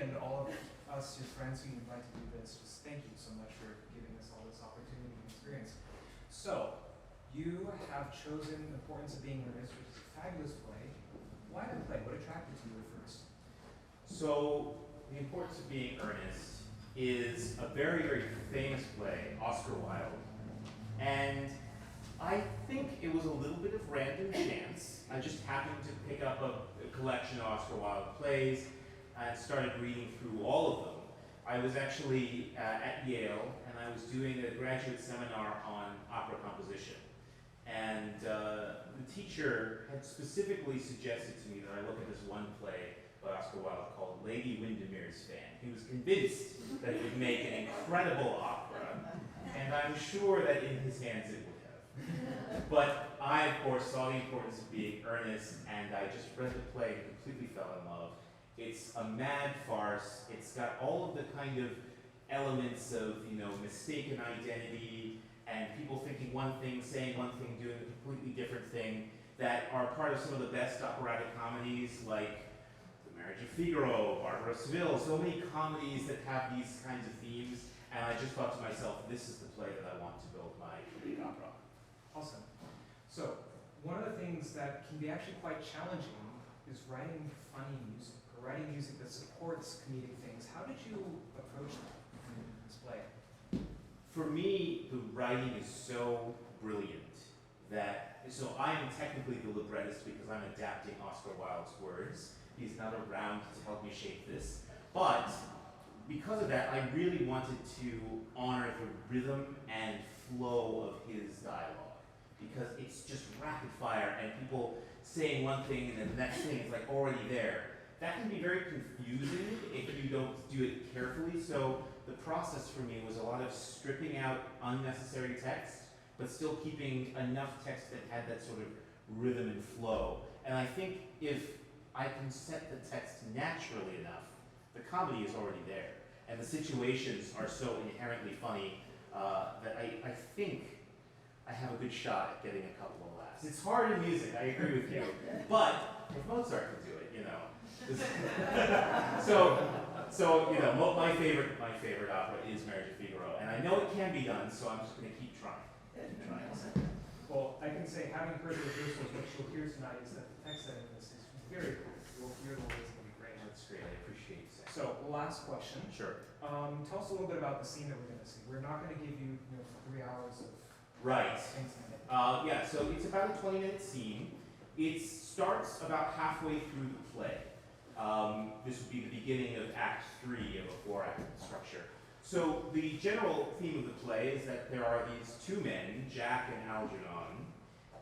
and all of us, your friends who you'd like to do this, just thank you so much for giving us all this opportunity and experience. So, you have chosen Importance of Being Earnest, which is a fabulous play. Why the play? What attracted you at first? So, The Importance of Being Earnest is a very, very famous play, Oscar Wilde. And I think it was a little bit of random chance. I just happened to pick up a collection of Oscar Wilde plays and started reading through all of them. I was actually at Yale, and I was doing a graduate seminar on opera composition. And the teacher had specifically suggested to me that I look at this one play by Oscar Wilde called Lady Windermere's Fan. He was convinced that it would make an incredible opera, and I'm sure that in his hands it would have. But I, of course, saw The Importance of Being Earnest, and I just read the play and completely fell in love. It's a mad farce. It's got all of the kind of elements of, mistaken identity and people thinking one thing, saying one thing, doing a completely different thing that are part of some of the best operatic comedies like The Marriage of Figaro, Barbara of Seville, so many comedies that have these kinds of themes, and I just thought to myself, this is the play that I want to build my big opera. Awesome. So, one of the things that can be actually quite challenging is writing funny music, or writing music that supports comedic things. How did you approach that in this play? For me, the writing is so brilliant that, so I am technically the librettist because I'm adapting Oscar Wilde's words. He's not around to help me shape this. But because of that, I really wanted to honor the rhythm and flow of his dialogue, because it's just rapid fire and people saying one thing and then the next thing is like already there. That can be very confusing if you don't do it carefully. So the process for me was a lot of stripping out unnecessary text, but still keeping enough text that had that sort of rhythm and flow. And I think if I can set the text naturally enough, the comedy is already there. And the situations are so inherently funny that I think I have a good shot at getting a couple of laughs. It's hard in music, I agree with you. But if Mozart could do it, my favorite opera is Marriage of Figaro, and I know it can be done, so I'm just going to keep trying. Well, I can say, having heard the rehearsals, what you'll hear tonight is that the text editing this is very cool. You'll hear the way it's going to be great. That's great. I appreciate it. So, last question. Sure. Tell us a little bit about the scene that we're going to see. We're not going to give you, 3 hours of right. things in it. So it's about a 20-minute scene. It starts about halfway through the play. This would be the beginning of Act 3 of a 4-act structure. So the general theme of the play is that there are these two men, Jack and Algernon,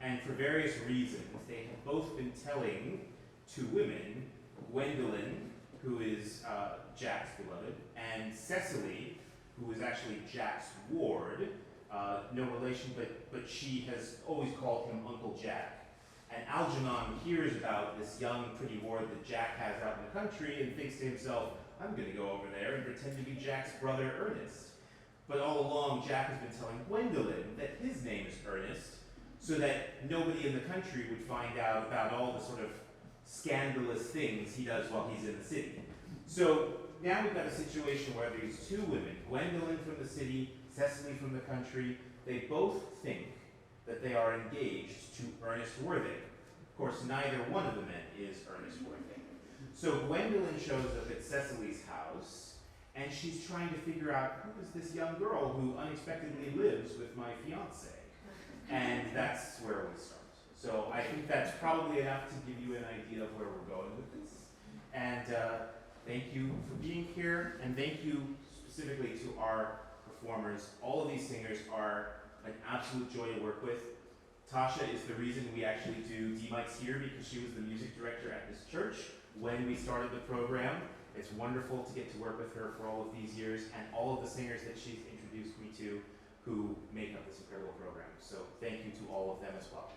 and for various reasons, they have both been telling two women, Gwendolen, who is Jack's beloved, and Cecily, who is actually Jack's ward, no relation, but she has always called him Uncle Jack. And Algernon hears about this young, pretty ward that Jack has out in the country and thinks to himself, I'm going to go over there and pretend to be Jack's brother, Ernest. But all along, Jack has been telling Gwendolen that his name is Ernest, so that nobody in the country would find out about all the sort of scandalous things he does while he's in the city. So now we've got a situation where there's two women, Gwendolen from the city, Cecily from the country. They both think that they are engaged to Ernest Worthing. Of course, neither one of the men is Ernest Worthing. So Gwendolen shows up at Cecily's house, and she's trying to figure out who is this young girl who unexpectedly lives with my fiancé. And that's where we start. So I think that's probably enough to give you an idea of where we're going with this. And thank you for being here, and thank you specifically to our performers. All of these singers are an absolute joy to work with. Tasha is the reason we actually do DMICS here, because she was the music director at this church when we started the program. It's wonderful to get to work with her for all of these years, and all of the singers that she's introduced me to who make up this incredible program. So thank you to all of them as well.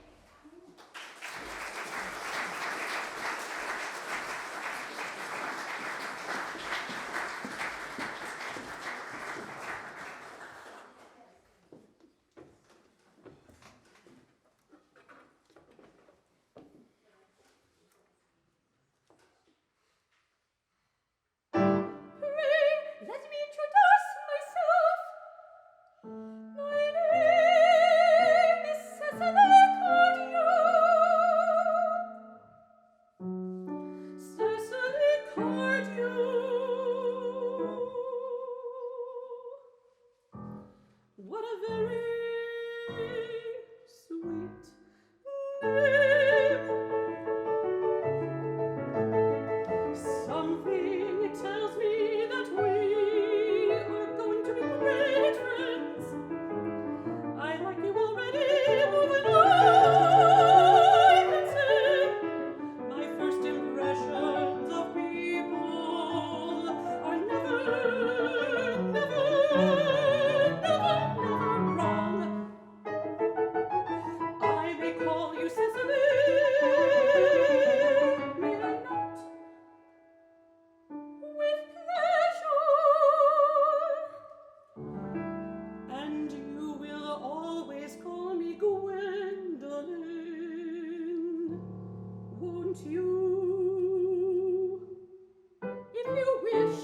wish,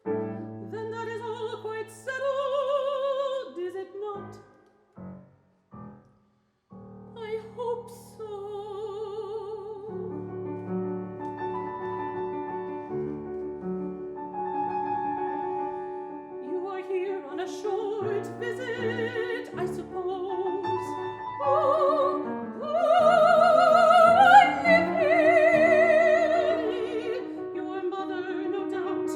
then that is all quite settled, is it not? I hope so. You are here on a short visit, I suppose. Oh, I live here. Your mother, no doubt,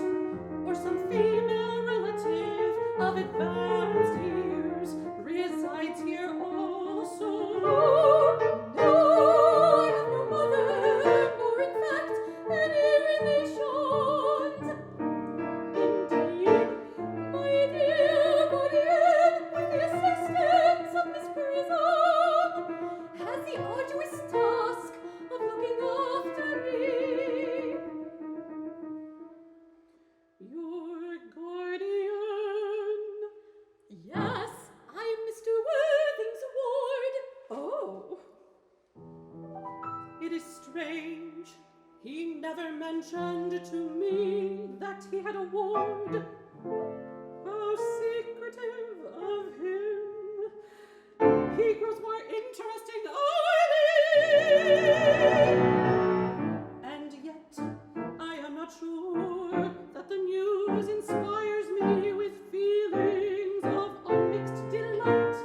or some female relative of advanced years resides here also. No, I have no mother, nor in fact any relations. Indeed, my dear guardian, with the assistance of Miss Prism, has the arduous task of looking after me. Your guardian? Yes, I'm Mr. Worthing's ward. Oh. It is strange. He never mentioned to me that he had a ward. How secretive of him. He grows more interesting hourly. And yet, I am not sure that the news inspires me with feelings of unmixed delight.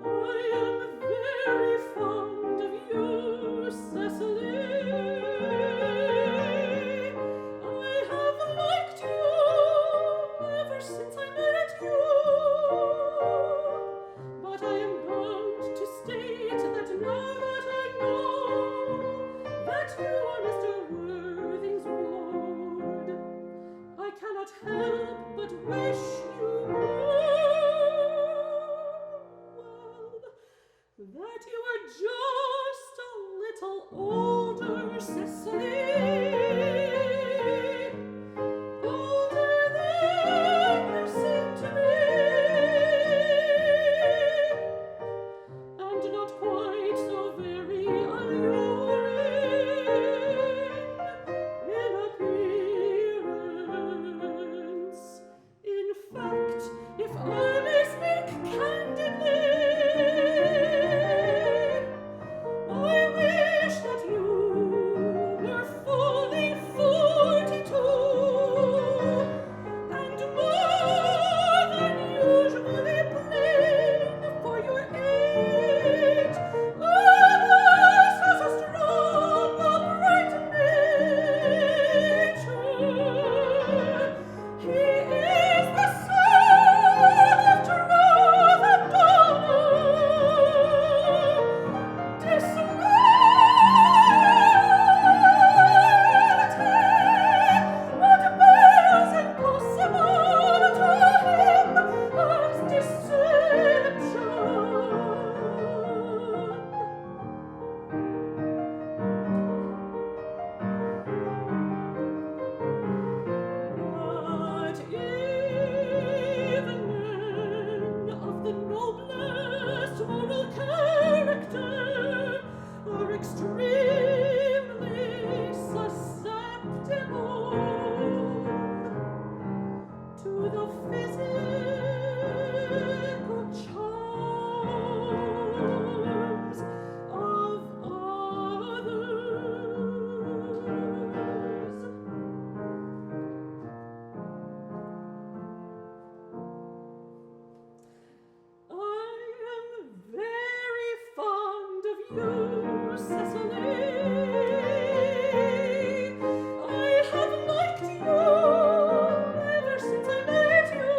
I am very fond of you, Cecily. I have liked you ever since I met you. But I am bound to state that now that I know that you are Mr. Worthing's ward, I cannot help but wish you that you were just a little older, Cecily. Older than you seem to be. And not quite so very alluring in appearance. In fact, if I may speak candidly, I wish that you were fully 42 and more than usually plain for your age. Ernest has a strong, upright nature. He is the son of Gerard and Dongwhi. Dismay, what bears impossible to him as deception. But even men of the noblest moral character are extremely susceptible to the physical charms of others. I am very fond of you, Cecily. I have liked you ever since I met you.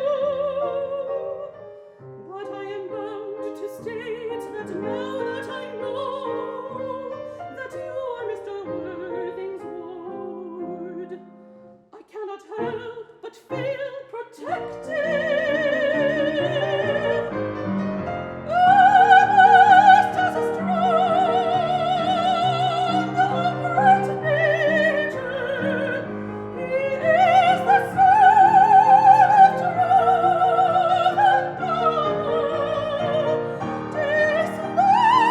But I am bound to state that now that I know that you are Mr. Worthing's ward, I cannot help but feel protected. Ernest has a strong, upright nature. He is the son of Gerard and Dongwhi. Dismay,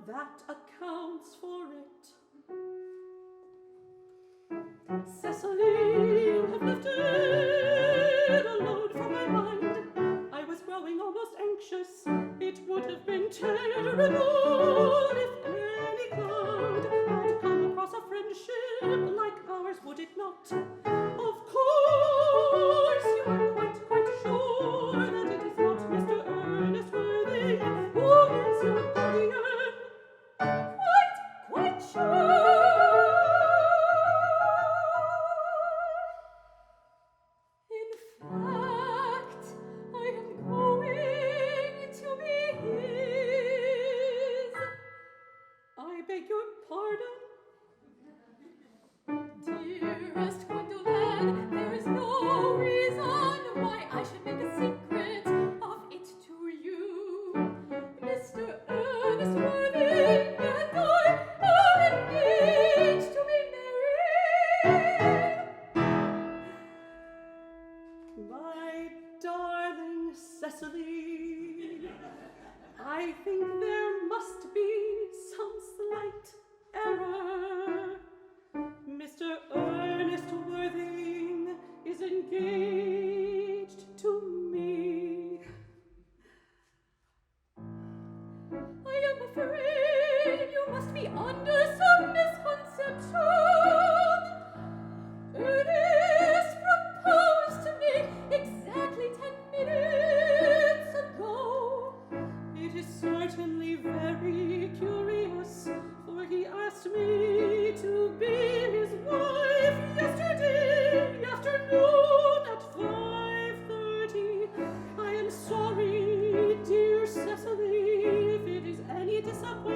that accounts for it. Cecily, you have lifted a load from my mind. I was growing almost anxious. It would have been terrible if any cloud had come across a friendship like ours, would it not? Of course, you are quite sure that it is not Mr. Ernest Worthing who is your guardian. Quite sure. In fact, I am going to be his. I beg your pardon? Dearest Gwendolen, there is no reason why I should make a secret of it to you. Mr. Ernest Worthing and I are engaged to be married. My darling Cecily, I think there must be some slight error. Mr. Ernest Worthing is engaged to me. I am afraid you must be under some misconception. Ernest proposed to me exactly 10 minutes ago. It is certainly very curious, for he asked me to be his wife yesterday afternoon at 5:30. I am sorry, dear Cecily, if it is any disappointment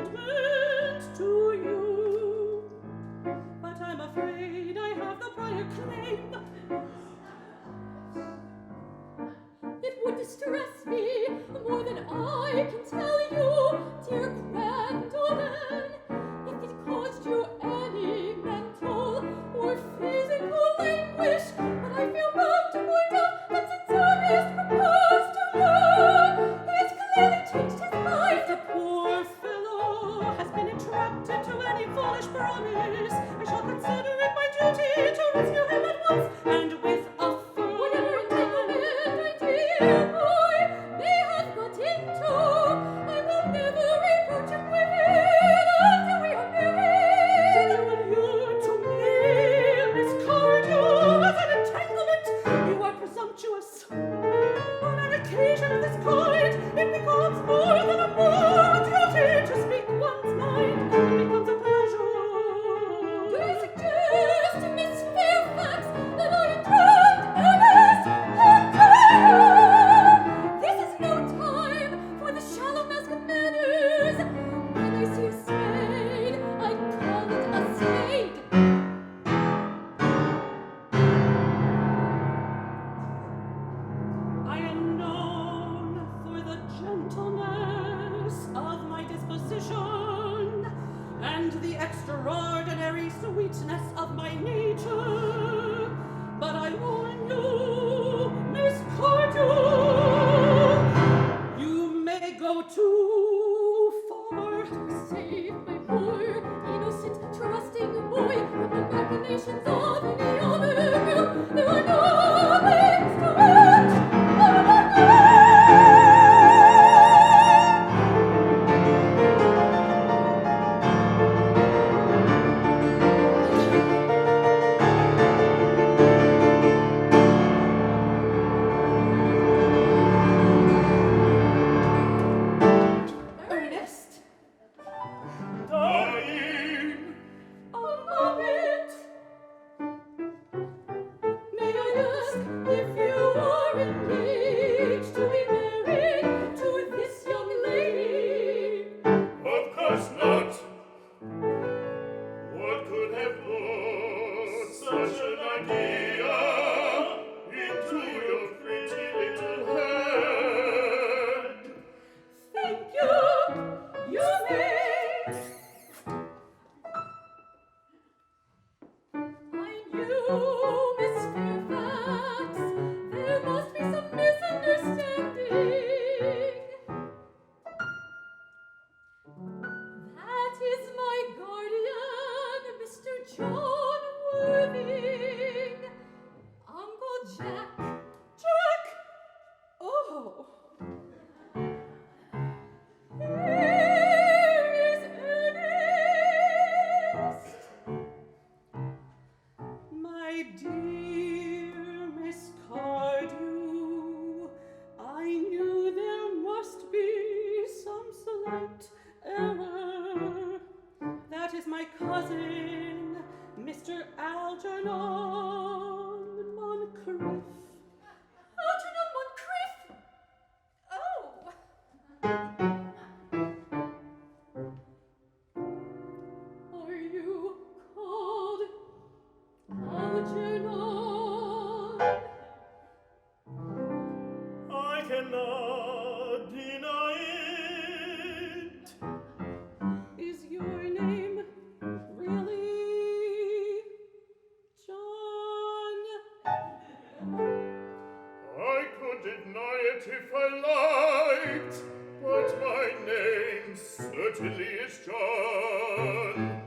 Jean.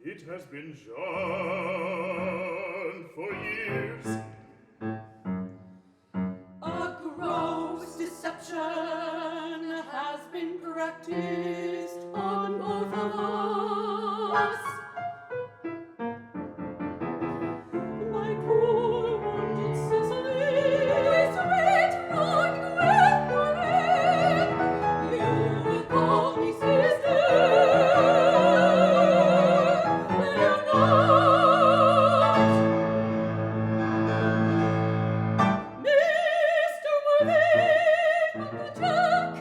It has been Jean for years. A gross deception has been practiced on both of us. My poor wounded Cecily, sweet Lord Gwendolen, you called me sister, will you not? Mr. Worthing, Uncle Jack,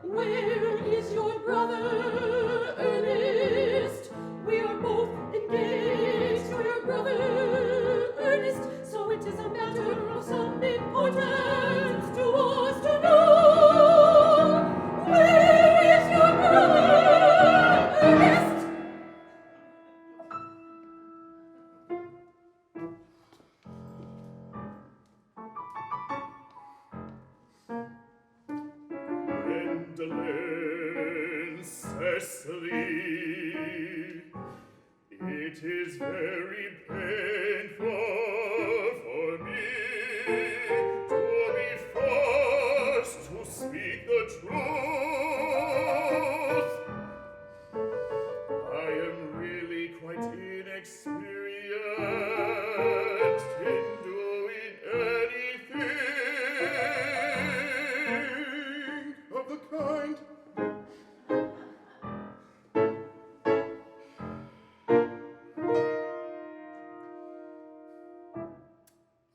where is your brother Ernest? We are both engaged to your brother Ernest, so it is a matter of some importance to us to know. Where is your brother Ernest? Gwendolen, Cecily, it is very painful for me to be forced to speak the truth. I am really quite inexperienced in doing anything of the kind.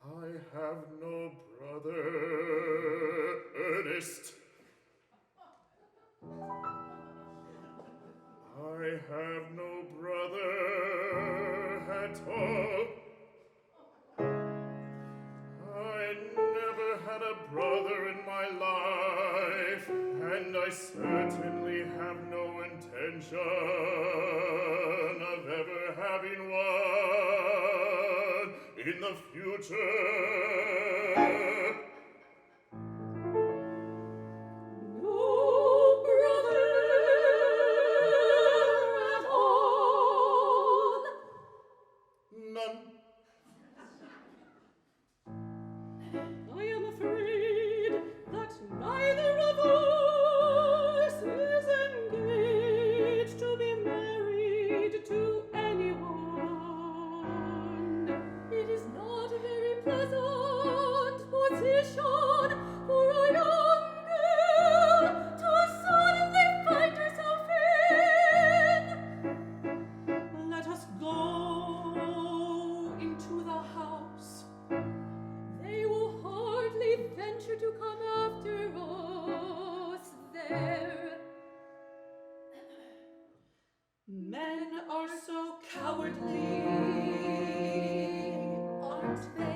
I have no brother, Ernest. I have no brother at all. I never had a brother in my life, and I certainly have no intention of ever having one in the future. No brother at all. None. I am afraid that neither of us is engaged to be married to anyone. It is not a very pleasant position for a young girl to suddenly find herself in. Let us go into the house. They will hardly venture to come after us there. Men are so cowardly, aren't they?